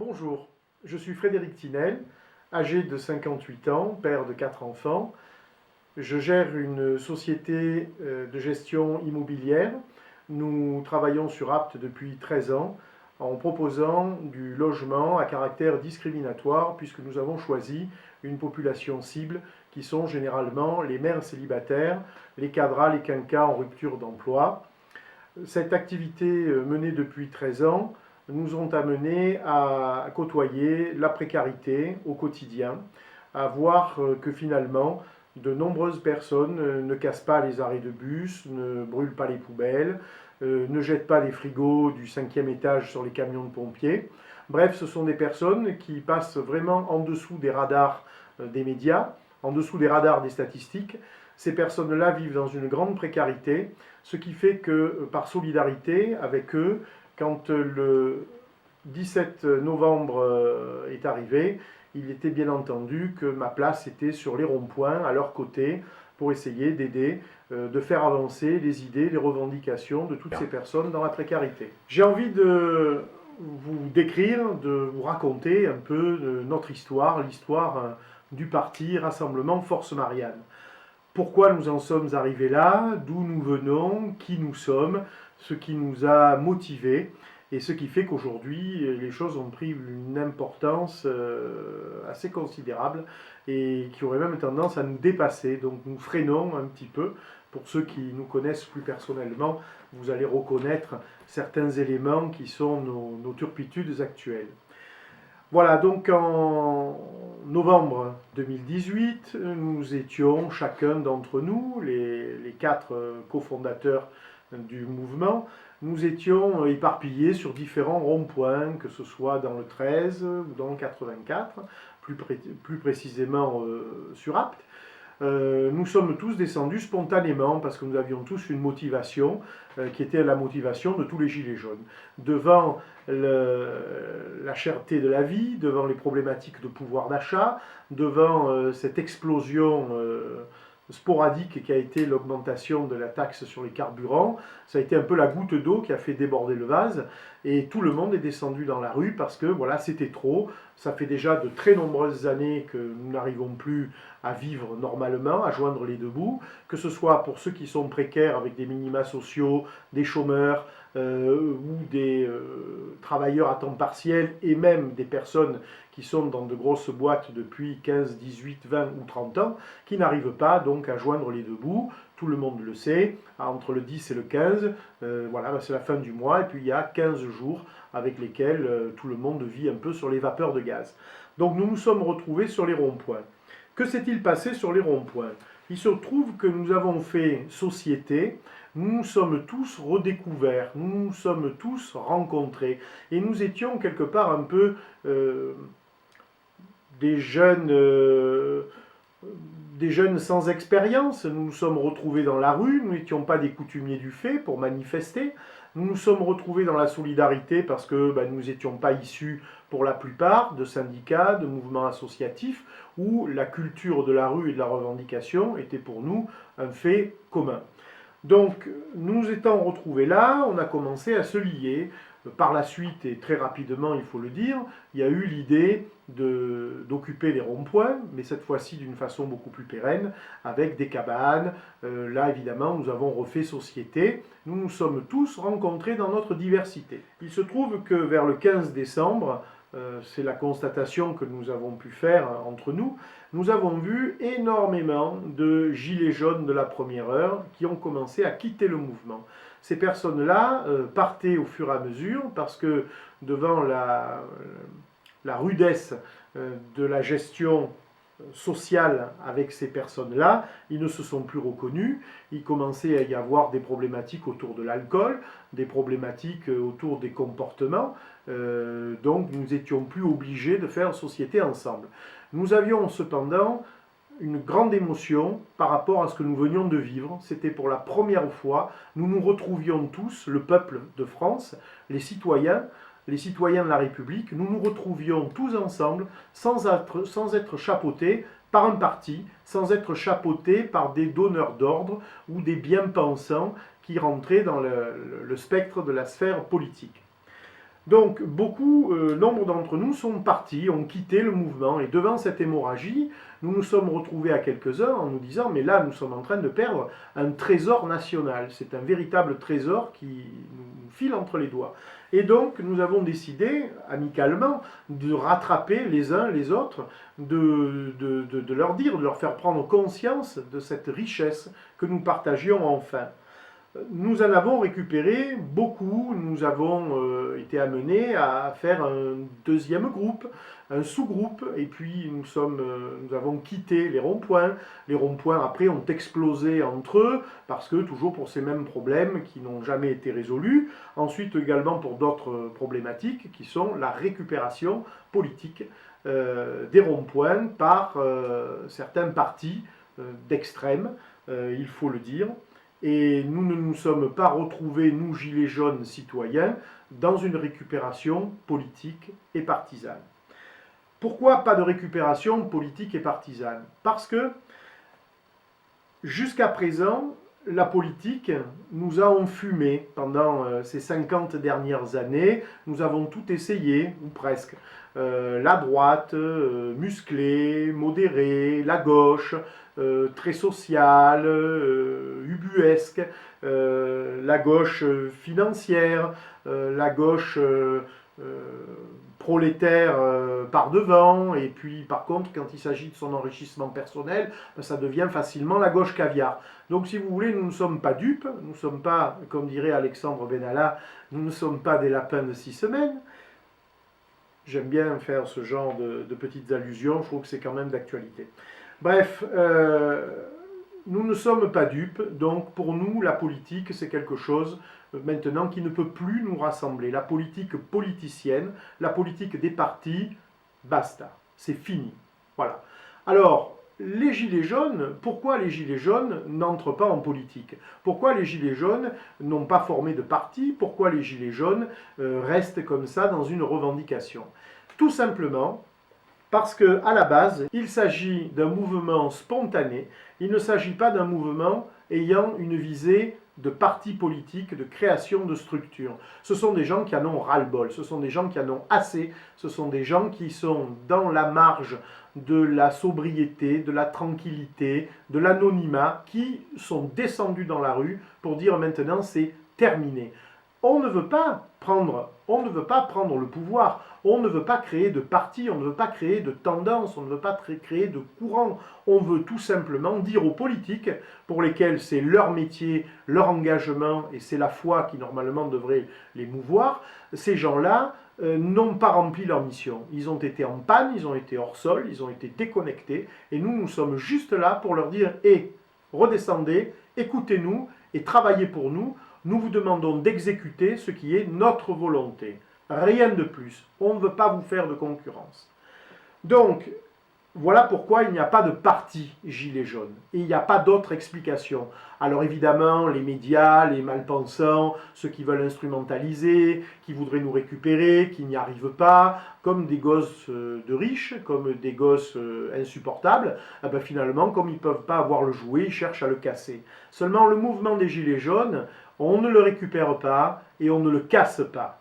Bonjour, je suis Frédéric Tinel, âgé de 58 ans, père de 4 enfants. Je gère une société de gestion immobilière. Nous travaillons sur Apt depuis 13 ans en proposant du logement à caractère discriminatoire puisque nous avons choisi une population cible qui sont généralement les mères célibataires, les cadras, les quinquas en rupture d'emploi. Cette activité menée depuis 13 ans nous ont amenés à côtoyer la précarité au quotidien, à voir que finalement, de nombreuses personnes ne cassent pas les arrêts de bus, ne brûlent pas les poubelles, ne jettent pas les frigos du 5e étage sur les camions de pompiers. Bref, ce sont des personnes qui passent vraiment en dessous des radars des médias, en dessous des radars des statistiques. Ces personnes-là vivent dans une grande précarité, ce qui fait que par solidarité avec eux, quand le 17 novembre est arrivé, il était bien entendu que ma place était sur les ronds-points, à leur côté, pour essayer d'aider, de faire avancer les idées, les revendications de toutes ces personnes dans la précarité. J'ai envie de vous décrire, de vous raconter un peu notre histoire, l'histoire du parti Rassemblement Force Marianne. Pourquoi nous en sommes arrivés là, d'où nous venons, qui nous sommes, ce qui nous a motivés et ce qui fait qu'aujourd'hui les choses ont pris une importance assez considérable et qui aurait même tendance à nous dépasser. Donc nous freinons un petit peu. Pour ceux qui nous connaissent plus personnellement, vous allez reconnaître certains éléments qui sont nos turpitudes actuelles. Voilà, donc en novembre 2018, nous étions chacun d'entre nous, les 4 cofondateurs du mouvement, nous étions éparpillés sur différents ronds-points, que ce soit dans le 13 ou dans le 84, plus précisément sur Apt. Nous sommes tous descendus spontanément parce que nous avions tous une motivation qui était la motivation de tous les gilets jaunes. Devant la cherté de la vie, devant les problématiques de pouvoir d'achat, devant cette explosion sporadique qui a été l'augmentation de la taxe sur les carburants, ça a été un peu la goutte d'eau qui a fait déborder le vase et tout le monde est descendu dans la rue parce que voilà, c'était trop. Ça fait déjà de très nombreuses années que nous n'arrivons plus à vivre normalement, à joindre les deux bouts, que ce soit pour ceux qui sont précaires avec des minima sociaux, des chômeurs ou des travailleurs à temps partiel et même des personnes qui sont dans de grosses boîtes depuis 15, 18, 20 ou 30 ans, qui n'arrivent pas donc à joindre les deux bouts. Tout le monde le sait, entre le 10 et le 15, voilà, c'est la fin du mois, et puis il y a 15 jours avec lesquels tout le monde vit un peu sur les vapeurs de gaz. Donc nous nous sommes retrouvés sur les ronds-points. Que s'est-il passé sur les ronds-points? Il se trouve que nous avons fait société, nous nous sommes tous redécouverts, nous nous sommes tous rencontrés, et nous étions quelque part un peu des jeunes sans expérience. Nous nous sommes retrouvés dans la rue, nous n'étions pas des coutumiers du fait pour manifester. Nous nous sommes retrouvés dans la solidarité parce que nous n'étions pas issus pour la plupart de syndicats, de mouvements associatifs, où la culture de la rue et de la revendication était pour nous un fait commun. Donc nous nous étant retrouvés là, on a commencé à se lier. Par la suite, et très rapidement, il faut le dire, il y a eu l'idée d'occuper les ronds-points, mais cette fois-ci d'une façon beaucoup plus pérenne, avec des cabanes. Là, évidemment, nous avons refait société. Nous nous sommes tous rencontrés dans notre diversité. Il se trouve que vers le 15 décembre, c'est la constatation que nous avons pu faire entre nous, nous avons vu énormément de gilets jaunes de la première heure qui ont commencé à quitter le mouvement. Ces personnes-là partaient au fur et à mesure parce que devant la rudesse de la gestion sociale avec ces personnes-là, ils ne se sont plus reconnus. Il commençait à y avoir des problématiques autour de l'alcool, des problématiques autour des comportements. Donc nous n'étions plus obligés de faire société ensemble. Nous avions cependant une grande émotion par rapport à ce que nous venions de vivre. C'était pour la première fois, nous nous retrouvions tous, le peuple de France, les citoyens de la République, nous nous retrouvions tous ensemble sans être chapeautés par un parti, sans être chapeautés par des donneurs d'ordre ou des bien-pensants qui rentraient dans le spectre de la sphère politique. Donc nombre d'entre nous sont partis, ont quitté le mouvement, et devant cette hémorragie, nous nous sommes retrouvés à quelques-uns en nous disant, mais là nous sommes en train de perdre un trésor national, c'est un véritable trésor qui nous file entre les doigts. Et donc nous avons décidé, amicalement, de rattraper les uns les autres, de leur dire, de leur faire prendre conscience de cette richesse que nous partagions enfin. Nous en avons récupéré beaucoup, nous avons été amenés à faire un deuxième groupe, un sous-groupe, et puis nous avons quitté les ronds-points. Les ronds-points après ont explosé entre eux, parce que toujours pour ces mêmes problèmes qui n'ont jamais été résolus. Ensuite également pour d'autres problématiques qui sont la récupération politique des ronds-points par certains partis d'extrême, il faut le dire. Et nous ne nous sommes pas retrouvés, nous, gilets jaunes citoyens, dans une récupération politique et partisane. Pourquoi pas de récupération politique et partisane? Parce que, jusqu'à présent, la politique nous a enfumés pendant ces 50 dernières années. Nous avons tout essayé, ou presque. La droite, musclée, modérée, la gauche, très sociale, ubuesque, la gauche financière, la gauche prolétaire par devant, et puis par contre quand il s'agit de son enrichissement personnel, ça devient facilement la gauche caviar. Donc si vous voulez, nous ne sommes pas dupes, nous ne sommes pas, comme dirait Alexandre Benalla, nous ne sommes pas des lapins de 6 semaines. J'aime bien faire ce genre de petites allusions, je trouve que c'est quand même d'actualité. Bref, nous ne sommes pas dupes, donc pour nous, la politique, c'est quelque chose maintenant qui ne peut plus nous rassembler. La politique politicienne, la politique des partis, basta, c'est fini. Voilà. Alors, les gilets jaunes, pourquoi les gilets jaunes n'entrent pas en politique? Pourquoi les gilets jaunes n'ont pas formé de parti? Pourquoi les gilets jaunes restent comme ça dans une revendication? Tout simplement parce qu'à la base, il s'agit d'un mouvement spontané, il ne s'agit pas d'un mouvement ayant une visée de parti politique, de création de structure. Ce sont des gens qui en ont ras-le-bol, ce sont des gens qui en ont assez, ce sont des gens qui sont dans la marge de la sobriété, de la tranquillité, de l'anonymat, qui sont descendus dans la rue pour dire maintenant c'est terminé. On ne veut pas prendre le pouvoir, on ne veut pas créer de parti, on ne veut pas créer de tendance, on ne veut pas créer de courant. On veut tout simplement dire aux politiques, pour lesquels c'est leur métier, leur engagement, et c'est la foi qui normalement devrait les mouvoir, ces gens-là n'ont pas rempli leur mission. Ils ont été en panne, ils ont été hors sol, ils ont été déconnectés, et nous sommes juste là pour leur dire « Hé, redescendez, écoutez-nous et travaillez pour nous ». Nous vous demandons d'exécuter ce qui est notre volonté. Rien de plus. On ne veut pas vous faire de concurrence. Donc, voilà pourquoi il n'y a pas de parti gilet jaune. Et il n'y a pas d'autre explication. Alors évidemment, les médias, les malpensants, ceux qui veulent instrumentaliser, qui voudraient nous récupérer, qui n'y arrivent pas, comme des gosses de riches, comme des gosses insupportables, eh bien finalement, comme ils ne peuvent pas avoir le jouet, ils cherchent à le casser. Seulement, le mouvement des gilets jaunes, on ne le récupère pas et on ne le casse pas.